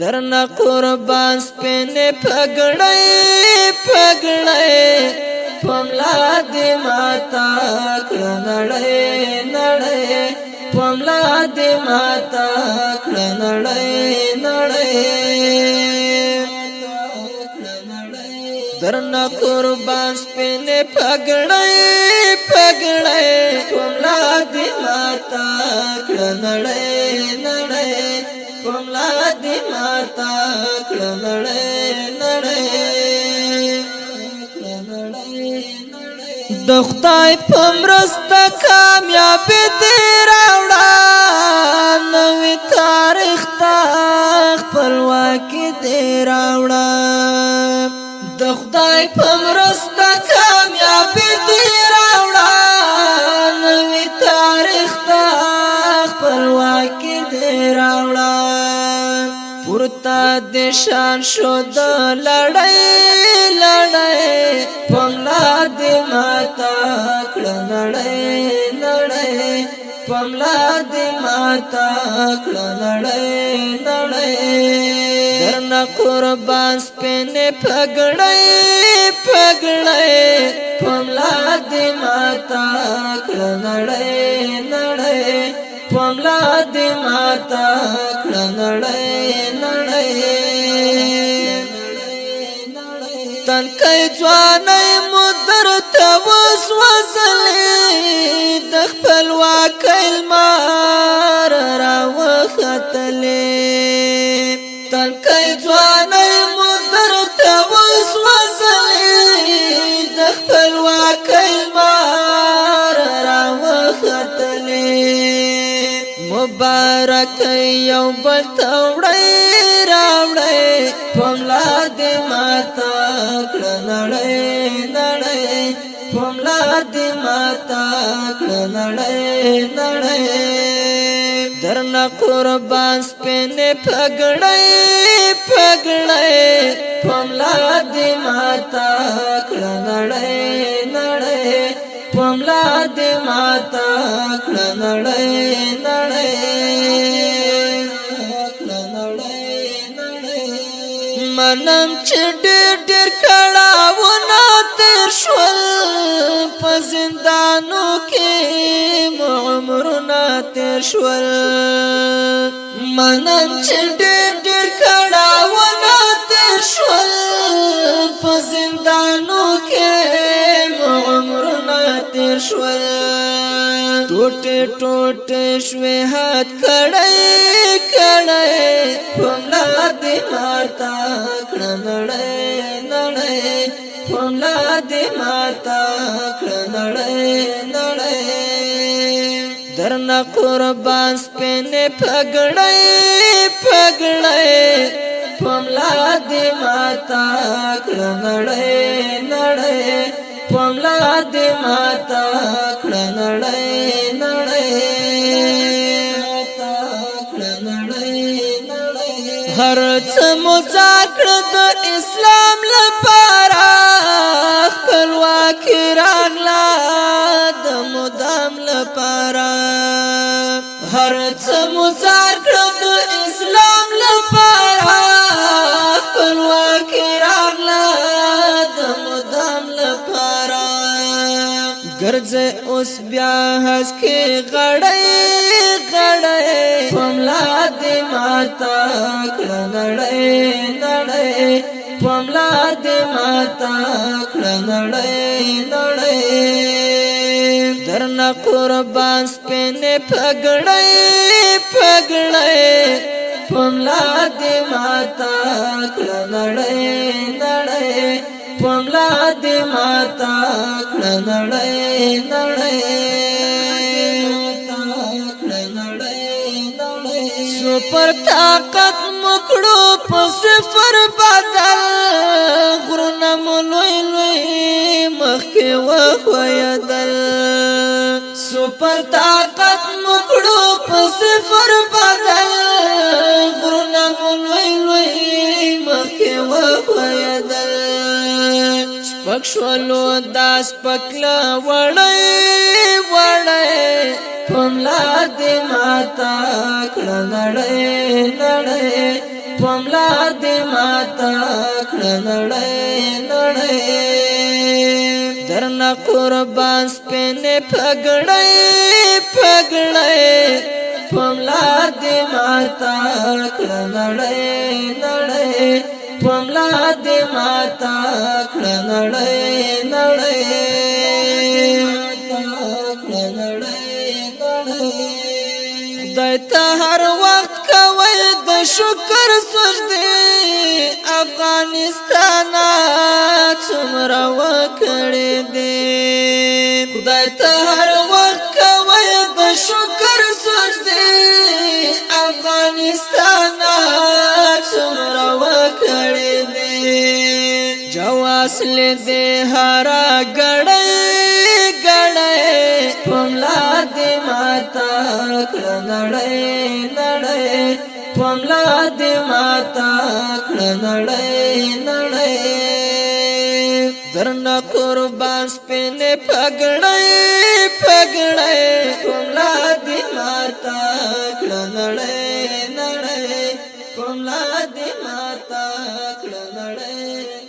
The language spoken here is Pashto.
درنا قربان سپینې پګړې پملا دې ماتا کړه نړۍ پملا دې ماتا کړه نړۍ درنا قربان سپینې پګړې پملا دې ماتا کړه نړۍ پملا دې ماتا کړه نړۍ د خدای په مرسته کامیابی دې راوړه نوې تاریخ ته خپلواکي دې راوړه د خدای په مرسته کامیابی دې راوړه نوې تاریخ ته خپلواکي دې راوړه پورته دې شان شو د لړۍ پملا دې ماتا کړه نړۍ پملا دې ماتا کړه نړۍ درنا قربان سپینې پګړې پملا دې ماتا کړه نړۍ پملا دې ماتا کړه نړۍ تن کای ځواني مدر ته وسوسلې د خپلواکۍ لمر راوختلې تن کای ځواني مدر ته وسوسلې د خپلواکۍ لمر راوختلې مبارک یو بل توړې راوړې پملا دې ماتا کړه نړۍ پملا دې ماتا کړه نړۍ درنا قربان سپینې پګړې پملا دې ماتا کړه نړۍ پملا دې ماتا کړه نړۍ منم چې ډېر کړهونه تیر شول په زندانو کې عمرونه تیر شول منم چې ډېر کړهونه تیر شول په زندانو کې عمرونه تیر شول ټوټه شوې هات کړه پملا دې ماتا کړه نړۍ پملا دې ماتا کړه نړۍ درنا قربان سپینې پګړې پملا دې ماتا کړه نړۍ پملا دې ماتا کړه نړۍ هر څه مذاکره د اسلام لپاره خپلواکي راغله د مدام لپاره هر څه مذاکره د اسلام لپاره خپلواکي راغله د مدام لپاره ګرځي اوس بیا هس کې غړې پملا دې ماتا کړه نړۍ پملا دې ماتا کړه نړۍ درنا قربان سپینې پګړې پملا دې ماتا کړه نړۍ پملا دې ماتا کړه نړۍ پر طاقت مکړو په صفر بدل غرونه ملوي مخکې وخویدل سپر طاقت مکړو په صفر بدل غرونه ملوي مخکې وخویدل سپک شولو داس پکلا وړې پملا دې ماتا کړه نړۍ پملا دې ماتا کړه نړۍ نړۍ درنه قربان سپینې پګړۍ پګړۍ پملا دې ماتا کړه نړۍ نړۍ پملا دې ماتا کړه نړۍ نړۍ خدای ته هر وخت کوي د شکر سجدې افغانستان څومره وکړې دې خدای ته هر وخت کوي د شکر سجدې افغانستان څومره وکړې دې جواس دې هرا ګړې ګړې پملا دې ماتا کړه نړۍ نړۍ پملا دې ماتا کړه نړۍ نړۍ درنه قربان سپینې پګړۍ پګړۍ پملا دې ماتا کړه نړۍ نړۍ پملا دې ماتا کړه نړۍ